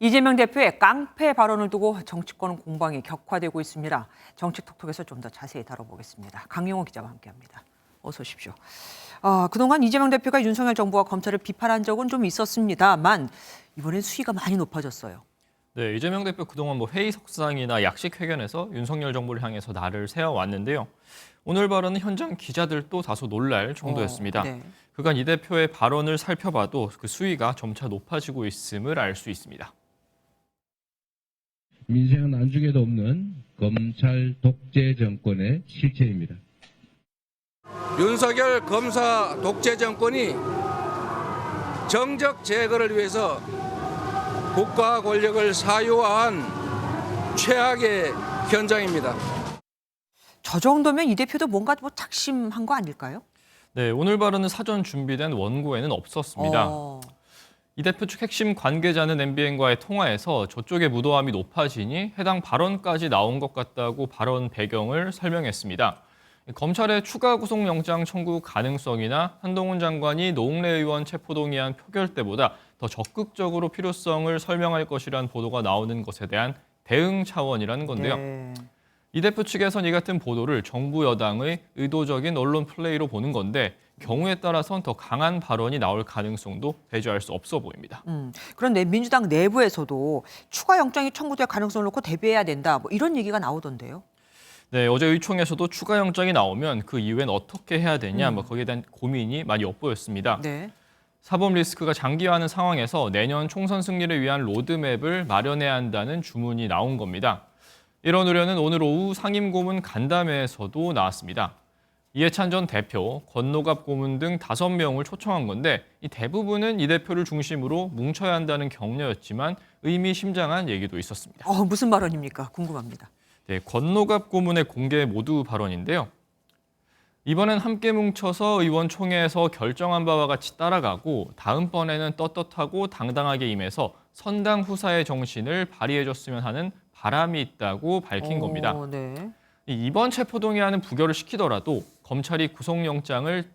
이재명 대표의 깡패 발언을 두고 정치권 공방이 격화되고 있습니다. 정치톡톡에서 좀 더 자세히 다뤄보겠습니다. 강용호 기자와 함께합니다. 어서 오십시오. 그동안 이재명 대표가 윤석열 정부와 검찰을 비판한 적은 좀 있었습니다만 이번엔 수위가 많이 높아졌어요. 네, 이재명 대표 그동안 회의석상이나 약식회견에서 윤석열 정부를 향해서 날을 세워왔는데요. 오늘 발언은 현장 기자들도 다소 놀랄 정도였습니다. 네. 그간 이 대표의 발언을 살펴봐도 그 수위가 점차 높아지고 있음을 알 수 있습니다. 민생은 안중에도 없는 검찰 독재 정권의 실체입니다. 윤석열 검사 독재 정권이 정적 제거를 위해서 국가 권력을 사유화한 최악의 현장입니다. 저 정도면 이 대표도 뭔가 작심한 거 아닐까요? 네, 오늘 발언은 사전 준비된 원고에는 없었습니다. 이 대표 측 핵심 관계자는 MBN과의 통화에서 저쪽의 무도함이 높아지니 해당 발언까지 나온 것 같다고 발언 배경을 설명했습니다. 검찰의 추가 구속영장 청구 가능성이나 한동훈 장관이 노웅래 의원 체포동의안 표결 때보다 더 적극적으로 필요성을 설명할 것이란 보도가 나오는 것에 대한 대응 차원이라는 건데요. 네. 이 대표 측에선 이 같은 보도를 정부 여당의 의도적인 언론 플레이로 보는 건데 경우에 따라선 더 강한 발언이 나올 가능성도 배제할 수 없어 보입니다. 그런데 민주당 내부에서도 추가 영장이 청구될 가능성을 놓고 대비해야 된다. 이런 얘기가 나오던데요. 네, 어제 의총에서도 추가 영장이 나오면 그 이후엔 어떻게 해야 되냐, 거기에 대한 고민이 많이 엿보였습니다. 네. 사법 리스크가 장기화하는 상황에서 내년 총선 승리를 위한 로드맵을 마련해야 한다는 주문이 나온 겁니다. 이런 우려는 오늘 오후 상임고문 간담회에서도 나왔습니다. 이해찬 전 대표, 권노갑 고문 등 5명을 초청한 건데 이 대부분은 이 대표를 중심으로 뭉쳐야 한다는 격려였지만 의미심장한 얘기도 있었습니다. 무슨 발언입니까? 궁금합니다. 네, 권노갑 고문의 공개 모두 발언인데요. 이번엔 함께 뭉쳐서 의원총회에서 결정한 바와 같이 따라가고 다음번에는 떳떳하고 당당하게 임해서 선당 후사의 정신을 발휘해줬으면 하는 바람이 있다고 밝힌 겁니다. 네. 이번 체포동의안은 부결을 시키더라도 검찰이 구속영장을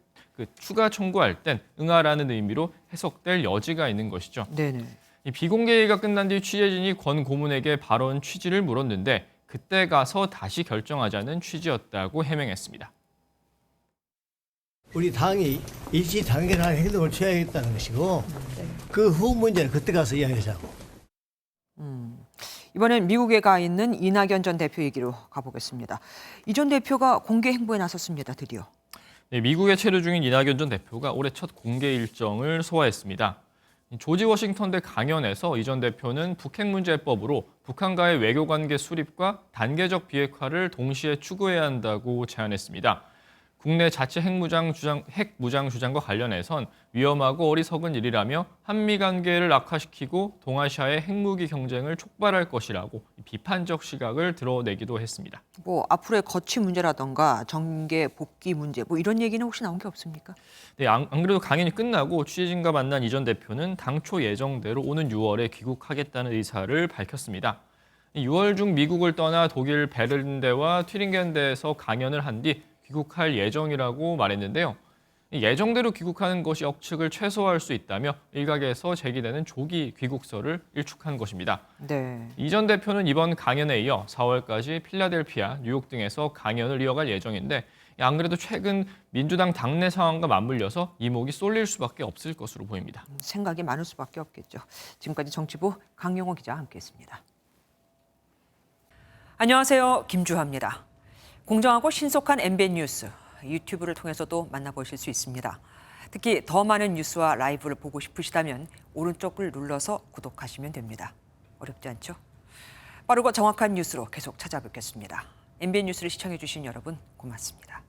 추가 청구할 땐 응하라는 의미로 해석될 여지가 있는 것이죠. 네네. 이 비공개회의가 끝난 뒤 취재진이 권 고문에게 발언 취지를 물었는데 그때 가서 다시 결정하자는 취지였다고 해명했습니다. 우리 당이 일시 단결한 행동을 취하겠다는 것이고 그 후 문제는 그때 가서 이야기하자고. 이번엔 미국에 가 있는 이낙연 전 대표 얘기로 가보겠습니다. 이 전 대표가 공개 행보에 나섰습니다. 드디어. 네, 미국에 체류 중인 이낙연 전 대표가 올해 첫 공개 일정을 소화했습니다. 조지 워싱턴대 강연에서 이 전 대표는 북핵문제법으로 북한과의 외교관계 수립과 단계적 비핵화를 동시에 추구해야 한다고 제안했습니다. 국내 자체 핵무장 주장과 관련해선 위험하고 어리석은 일이라며 한미 관계를 악화시키고 동아시아의 핵무기 경쟁을 촉발할 것이라고 비판적 시각을 드러내기도 했습니다. 앞으로의 거취 문제라던가 정계 복귀 문제 이런 얘기는 혹시 나온 게 없습니까? 네, 안 그래도 강연이 끝나고 취재진과 만난 이 전 대표는 당초 예정대로 오는 6월에 귀국하겠다는 의사를 밝혔습니다. 6월 중 미국을 떠나 독일 베른대와 튜링겐대에서 강연을 한 뒤 귀국할 예정이라고 말했는데요. 예정대로 귀국하는 것이 억측을 최소화할 수 있다며 일각에서 제기되는 조기 귀국설을 일축한 것입니다. 네. 이 전 대표는 이번 강연에 이어 4월까지 필라델피아, 뉴욕 등에서 강연을 이어갈 예정인데 안 그래도 최근 민주당 당내 상황과 맞물려서 이목이 쏠릴 수밖에 없을 것으로 보입니다. 생각이 많을 수밖에 없겠죠. 지금까지 정치부 강용호 기자와 함께했습니다. 안녕하세요. 김주하입니다. 공정하고 신속한 MBN 뉴스, 유튜브를 통해서도 만나보실 수 있습니다. 특히 더 많은 뉴스와 라이브를 보고 싶으시다면 오른쪽을 눌러서 구독하시면 됩니다. 어렵지 않죠? 빠르고 정확한 뉴스로 계속 찾아뵙겠습니다. MBN 뉴스를 시청해주신 여러분 고맙습니다.